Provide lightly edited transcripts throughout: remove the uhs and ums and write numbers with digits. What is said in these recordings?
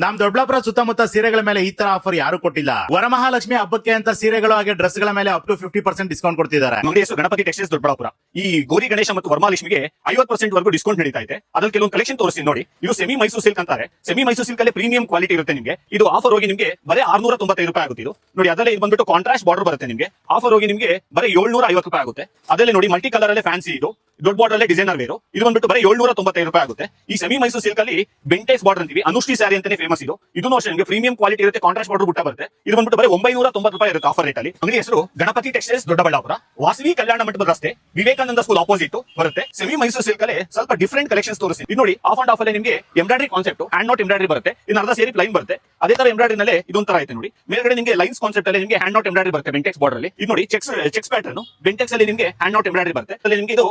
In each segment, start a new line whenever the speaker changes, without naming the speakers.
ನಮ್ ದೊಡ್ಡಬಳ್ಳಾಪುರ ಸುತ್ತಮುತ್ತ ಸೀರೆಗಳ ಮೇಲೆ ಈ ತರ ಆಫರ್ ಯಾರು ಕೊಟ್ಟಿಲ್ಲ. ವರಮಹಾಲಕ್ಷ್ಮಿ ಹಬ್ಬಕ್ಕೆ ಅಂತ ಸೀರೆಗಳು ಹಾಗೆ ಡ್ರೆಸ್ ಗಳ ಮೇಲೆ ಅಪ್ ಟು 50% ಡಿಸ್ಕೌಂಟ್ ಕೊಡ್ತಿದ್ದಾರೆ.
ಅಂಗಡಿ ಹೆಸರು ಗಣಪತಿ ಟೆಕ್ಸ್ಟೈಲ್ಸ್ ದೊಡ್ಡಬಳ್ಳಾಪುರ. ಈ ಗೌರಿ ಗಣೇಶ ಮತ್ತು ವರಮಹಾಲಕ್ಷ್ಮಿಗೆ 50% ವರೆಗೂ ಡಿಸ್ಕೌಂಟ್ ನಡೀತಾ ಇದೆ. ಅದ್ರಲ್ಲಿ ಕೆಲವೊಂದು ಕಲೆಕ್ಷನ್ ತೋರಿಸ್ತೀನಿ ನೋಡಿ. ಇದು ಸೆಮಿ ಮೈಸೂರು ಸಿಲ್ಕ್ ಅಂತಾರೆ. ಸೆಮಿ ಮೈಸೂರು ಸಿಲ್ಕ್ ಅಲ್ಲಿ ಪ್ರೀಮಿಯಂ ಕ್ವಾಲಿಟಿ ಇರುತ್ತೆ ನಿಮಗೆ. ಇದು ಆಫರ್ ಹೋಗಿ ನಿಮಗೆ ಬರೀ 695 ರೂಪಾಯಿ ಆಗುತ್ತೆ. ಇದು ನೋಡಿ, ಅದರಲ್ಲಿ ಇದು ಬಂದ್ಬಿಟ್ಟು ಕಾಂಟ್ರಾಸ್ಟ್ ಬಾರ್ಡರ್ ಬರುತ್ತೆ ನಿಮಗೆ. ಆಫರ್ ಹೋಗಿ ನಿಮಗೆ ಬರೀ 750 ರೂಪಾಯಿ ಆಗುತ್ತೆ. ಅದರಲ್ಲಿ ನೋಡಿ ಮಲ್ಟಿ ಕಲರ್ ಅಲ್ಲೇ ಫ್ಯಾನ್ಸಿ, ಇದು ದೊಡ್ಡ ಬಾರ್ಡರ್ ಅಲ್ಲೇ ಡಿಸೈನರ್ ವೇರು. ಇದು ಬಂದ್ಬಿಟ್ಟು ಬರೀ 795 ರೂಪಾಯಿ ಆಗುತ್ತೆ. ಈ ಸೆಮಿ ಮೈಸೂರು ಸಿಲ್ಕ್ ಅಲ್ಲಿ ಬೆಂಟೇಸ್ ಬಾರ್ಡರ್ ಅಂತೀವಿ, ಅನುಷ್ಠಿ ಸ್ಯಾರಿ ಅಂತಾನೆ ಫೇಮಸ್. ಇದು ಇದನ್ನು ಅಷ್ಟೇ ನಿಮಗೆ ಪ್ರೀಮಿಯಂ ಕ್ವಾಲಿಟಿ ಇರುತ್ತೆ. ಕಾಂಟ್ರಾಸ್ಟ್ ಬಾರ್ಡರ್ ಬುಟ್ಟ ಬರುತ್ತೆ. ಇದು ಬಂದ್ಬಿಟ್ಟು ಬರೀ 990 ರೂಪಾಯಿ ಇರುತ್ತೆ ಆಫರ್ ರೇಟ್ ಅಲ್ಲಿ. ಅಂಗಡಿ ಹೆಸರು ಗಣಪತಿ ಟೆಕ್ಸ್ಟೈಲ್ಸ್ ದೊಡ್ಡಬಳ್ಳಾಪುರ, ವಾಸವಿ ಕಲ್ಯಾಣ ಮಂಟಪದ ರಸ್ತೆ, ವಿವೇಕಾನಂದ ಸ್ಕೂಲ್ ಆಪೋಸಿಟ್ ಬರುತ್ತೆ. ಸೆಮಿ ಮೈಸೂರು ಸಿಲ್ಕ್ ಅಲ್ಲಿ ಸ್ವಲ್ಪ ಡಿಫರೆಂಟ್ ಕಲೆಕ್ಷನ್ಸ್ ತೋರಿಸ್ತೀನಿ. ಇದು ನೋಡಿ, ಆಫ್ ಅಂಡ್ ಆಫ್ ಅಲ್ಲಿ ನಿಮಗೆ embroidery concept, hand not embroidery ಬರುತ್ತೆ. ಇನ್ನು ಅರ್ಧ ಸೇರಿ ಪ್ಲೈನ್ ಬರುತ್ತೆ. ಅದೇ ತರ ಎಂಬ್ರಾಯ್ಡರಿ ನಲ್ಲಿ ಇದೊಂತರ ಐತೆ ನೋಡಿ. ಮೇಲ್ಗಡೆ ನಿಮಗೆ ಲೈನ್ಸ್ ಕಾನ್ಸೆಪ್ಟ್ ಅಲ್ಲಿ ನಿಮಗೆ ಹ್ಯಾಂಡ್ ನಾಟ್ ಎಂಬ್ರಾಯ್ಡರಿ ಬರುತ್ತೆ ಬೆಂಟೆಕ್ಸ್ ಬಾರ್ಡರ್ ಅಲ್ಲಿ. ಇದು ನೋಡಿ ಚೆಕ್ಸ್ ಪ್ಯಾಟರ್ನ್ ಬೆಂಟೆಕ್ಸ್ ಅಲ್ಲಿ ನಿಮಗೆ ಹ್ಯಾಂಡ್ ನಾಟ್ ಎಂಬ್ರಾಯ್ಡರಿ ಬರುತ್ತೆ. ಅಲ್ಲಿ ನಿಮಗೆ ಇದು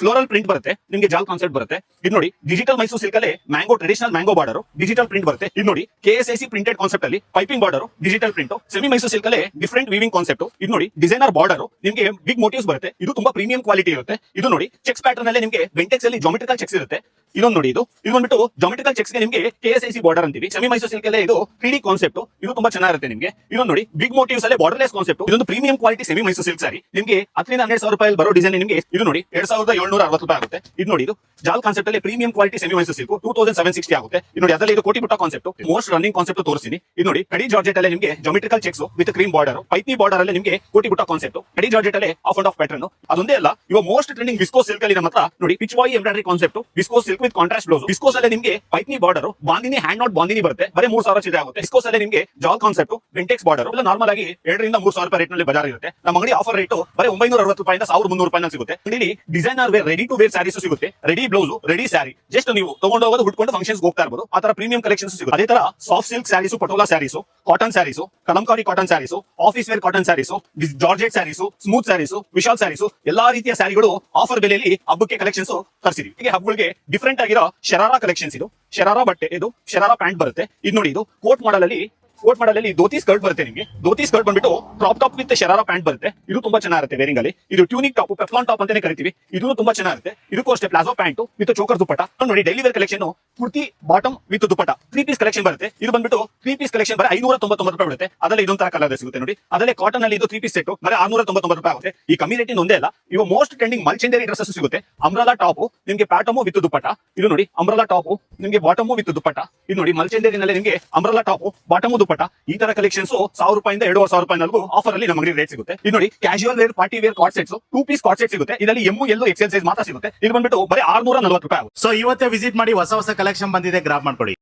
ಫ್ಲೋರಲ್ ಪ್ರಿಂಟ್ ಬರುತ್ತೆ, ನಿಮಗೆ ಜಾಲ್ ಕಾನ್ಸೆಪ್ಟ್ ಬರುತ್ತೆ. ಇದು ನೋಡಿ ಡಿಜಿಟಲ್ ಮೈಸೂರು ಸಿಲ್ಕ್ ಅಲ್ಲಿ mango traditional mango border digital print ಬರುತ್ತೆ. ಇದು ನೋಡಿ KSIC ಪ್ರಿಂಟೆಡ್ ಕಾನ್ಸೆಪ್ಟ್ ಅಲ್ಲಿ piping border digital print. Semi Mysuru silk ಅಲ್ಲಿ ಡಿಫರೆಂಟ್ ವೀವಿಂಗ್ ಕಾನ್ಸೆಪ್ಟ್. ಇದು ನೋಡಿ ಡಿಸೈನರ್ ಬಾರ್ಡರ್, ನಿಮಗೆ ಬಿಗ್ ಮೋಟಿವ್ಸ್ ಬರುತ್ತೆ. ಇದು ತುಂಬಾ ಪ್ರೀಮಿಯಂ ಕ್ವಾಲಿಟಿ ಇರುತ್ತೆ. ಇದು ನೋಡಿ ಚೆಕ್ಸ್ ಪ್ಯಾಟರ್ನ್ ಅಲ್ಲಿ ನಿಮಗೆ ಬೆಂಟೆಕ್ಸ್ ಅಲ್ಲಿ ಜಾಮೆಟ್ರಿಕಲ್ ಚೆಕ್ಸ್ ಇರುತ್ತೆ. ಇದೊಂದು ನೋಡಿ, ಇದು ಬಂದ್ಬಿಟ್ಟು ಜಾಮೆಟ್ರಿಕಲ್ ಚೆಕ್ಸ್ ಗೆ ನಿಮಗೆ KSIC ಬಾರ್ಡರ್ ಅಂತೀವಿ. ಸೆಮಿ ಮೈಸೂರು ಸಿಲ್ಕ್ ಅಲ್ಲಿ ಇದು 3D ಕಾನ್ಸೆಪ್ಟ್. ಇದು ತುಂಬಾ ಚೆನ್ನಾಗಿರುತ್ತೆ ನಿಮಗೆ. ಇದೊಂದು ನೋಡಿ ಬಿಗ್ ಮೋಟಿವ್ಸ್ ಅಲ್ಲಿ ಬಾರ್ಡರ್ಲೆಸ್ ಕಾನ್ಸೆಪ್ಟ್. ಇದೊಂದು premium quality semi Mysuru silk sari. ನಿಮಗೆ 10 ರಿಂದ 12,000 ರೂಪಾಯಿ ಬರೋ ಡಿಸೈನ್ ನಿಮಗೆ ಇದು ನೋಡಿ 2760 ರೂಪಾಯಿ ಆಗುತ್ತೆ. ಇದು ನೋಡಿ, ಇದು ಜಾಲ್ ಕಾನ್ಸೆಪ್ಟ್ ಅಲ್ಲಿ premium quality semi Mysuru silk 2760 ಆಗುತ್ತೆ. ಇದು ನೋಡಿ, ಅದರಲ್ಲಿ ಇದು ಕೋಟಿ ಬುಟ್ಟ ಕಾನ್ಸೆಪ್ಟ್, ಮೋಸ್ಟ್ ರನ್ನಿಂಗ್ ಕಾನ್ಸೆಪ್ಟ್ ತೋರಿಸ್ತೀನಿ. ಇದು ನೋಡಿ ಕಡಿ ಜಾರ್ಜೆಟ್ ಅಲ್ಲಿ ನಿಮಗೆ geometrical checks with cream border, paithani border ಅಲ್ಲಿ ನಿಮಗೆ ಕೋಟಿ ಬುಟ್ಟ ಕಾನ್ಸೆಪ್ಟ್. ಕಡಿ ಜಾರ್ಜೆಟ್ ಅಲ್ಲಿ ಆಫ್ ಅಂಡ್ ಆಫ್ ಪ್ಯಾಟರ್ನ್. ಅದೊಂದೇ ಅಲ್ಲ, ಇವಾಗ ಮೋಸ್ಟ್ ಟ್ರೆಂಡಿಂಗ್ ವಿಸ್ಕೋಸ್ ಸಿಲ್ಕ್ ಅಲ್ಲಿ ನಮ್ಮ ಹತ್ರ ನೋಡಿ ಪಿಚ್ ಬಾಯ್ embroidery concept, viscose silk with contrast blouse. Viscose ಅಲ್ಲಿ ನಿಮಗೆ paithani border, bandhani hand knot bandhani ಬರುತ್ತೆ. ಬರೀ 3000 ಚಿಲ್ಲರೆ ಆಗುತ್ತೆ. ವಿಸ್ಕೋಸ್ ಅಲ್ಲಿ ನಿಮಗೆ ಜಾಲ್ ಕಾನ್ಸೆಪ್ಟ್, ಬೆಂಟೆಕ್ಸ್ ಬಾರ್ಡರ್ ಎಲ್ಲ ನಾರ್ಮಲ್ ಆಗಿ 2 ರಿಂದ 3,000 ರೂಪಾಯಿ ರೇಟ್ ನಲ್ಲಿ ಬಜಾರ್ ಇರುತ್ತೆ. ನಮ್ಮ ಅಂಗಡಿ ಆಫರ್ ರೇಟ್ ಬರೀ 960 ರೂಪಾಯಿಂದ 1300 ರೂಪಾಯಿ ಸಿಗುತ್ತೆ. ಇಲ್ಲಿ designer wear ready to wear sarees ಸಿಗುತ್ತೆ. Ready blouse, ready sari, just ನೀವು ತಗೊಂಡು ಹೋಗೋದು ಹುಡ್ಕೊಂಡು ಫಂಕ್ಷನ್ಸ್ ಹೋಗ್ತಾ ಇರಬಹುದು. ಆ ತರ ಪ್ರೀಮಿಯಂ ಕಲೆಕ್ಷನ್ಸ್ ಸಿಗುತ್ತೆ. ಅದೇ ತರ soft silk sarees, patola sarees, cotton sarees, kalamkari cotton sarees, office wear cotton sarees, georgette sarees, smooth sarees, Vishal sarees, ಎಲ್ಲಾ ರೀತಿಯ ಸ್ಯಾರಿಗಳು ಆಫರ್ ಬೆಲೆಯಲ್ಲಿ ಹಬ್ಬಕ್ಕೆ ಕಲೆಕ್ಷನ್ಸ್ ತರಿಸಿದೀವಿ. ಹೀಗೆ ಹಬ್ಬಗಳಿಗೆ ಡಿಫರೆಂಟ್ ಆಗಿರೋ ಶರಾರಾ ಕಲೆಕ್ಷನ್ಸ್. ಇದು ಶರಾರಾ ಬಟ್ಟೆ, ಇದು ಶರಾರಾ ಪ್ಯಾಂಟ್ ಬರುತ್ತೆ. ಇದು ನೋಡಿ, ಇದು ಕೋಟ್ ಮಾಡಲ್ ಅಲ್ಲಿ ಧೋತಿ ಸ್ಕರ್ಟ್ ಬರುತ್ತೆ. ನಿಮಗೆ ಧೋತಿ ಸ್ಕರ್ಟ್ ಬಂದ್ಬಿಟ್ಟು crop top with sharara pant ಬರುತ್ತೆ. ಇದು ತುಂಬಾ ಚೆನ್ನಾಗಿರುತ್ತೆ ವೇರಿಂಗ್ ಅಲ್ಲಿ. ಇದು ಟ್ಯೂನಿಕ್ ಟಾಪ್, ಪೆಫ್ಲಾನ್ ಟಾಪ್ ಅಂತಾನೆ ಕರಿತೀವಿ. ಇದು ತುಂಬಾ ಚೆನ್ನಾಗಿರುತ್ತೆ. ಇದಕ್ಕೂ ಅಷ್ಟೇ palazzo pant with choker dupatta. ನೋಡಿ daily wear collection kurti bottom with dupatta 3 piece collection ಬರುತ್ತೆ. ಇದು ಬಂದ್ಬಿಟ್ಟು 3 ಪೀಸ್ ಕಲೆಕ್ಷನ್ ಬರೀ 599 ರೂಪಾಯಿ ಬರುತ್ತೆ. ಅದರಲ್ಲಿ ಇದೊಂತರ ಕಲರ್ ಸಿಗುತ್ತೆ ನೋಡಿ. ಅದರಲ್ಲಿ ಕಾಟನ್ ಅಲ್ಲಿ ಇದು 3 ಪೀಸ್ ಸೆಟ್ ಬರೀ 699 ರೂಪಾಯಿ ಆಗುತ್ತೆ. ಈ ಕಮ್ಮಿ ರೇಟಿನ ಒಂದೇ ಅಲ್ಲ, ಇವಾಗ ಮೋಸ್ಟ್ ಟ್ರೆಂಡಿಂಗ್ ಮಲ್ಚೆಂಡರಿ ಡ್ರೆಸಸ್ ಸಿಗುತ್ತೆ. ಅಂಬ್ರಲಾ ಟಾಪ್ ನಿಮಗೆ ಪ್ಯಾಟಮ್ ವಿತ್ ದುಪ್ಪಟ. ಇದು ನೋಡಿ ಅಂಬ್ರಲಾ ಟಾಪ್ ನಿಮಗೆ ಬಾಟಮ್ ವಿತ್ ದುಪ್ಪಟ. ಇದು ನೋಡಿ ಮಲ್ಚೆಂಡರಿ ನಲ್ಲಿ ನಿಮಗೆ ಅಂಬ್ರಲಾ ಟಾಪ್ ಬಾಟಮ್ ದುಪ್ಪಟ. ಈ ತರ ಕಲೆಕ್ಷನ್ಸ್ 1000 ರೂಪಾಯಿಂದ 2500 ರೂಪಾಯಿವರೆಗೂ ಆಫರ್ ಅಲ್ಲಿ ನಮ್ಮ ಅಂಗಡಿ ರೇಟ್ ಸಿಗುತ್ತೆ. ಇದು ನೋಡಿ casual wear, party wear coord sets 2 piece coord set ಸಿಗುತ್ತೆ. ಇದರಲ್ಲಿ ಎಮ್ ಎಲ್ ಎಕ್ಸೆಲ್ ಸೈಜ್ ಮಾತ್ರ ಸಿಗುತ್ತೆ. ಇದು ಬಂದ್ಬಿಟ್ಟು ಬರೀ 640 ರೂಪಾಯಿ ಆಗುತ್ತೆ.
ಸೊ ಇವತ್ತೇ ವಿಸಿಟ್ ಮಾಡಿ, ಹೊಸ ಕಲೆಕ್ಷನ್ ಬಂದಿದೆ, ಗ್ರಾಬ್ ಮಾಡ್ಕೊಳ್ಳಿ.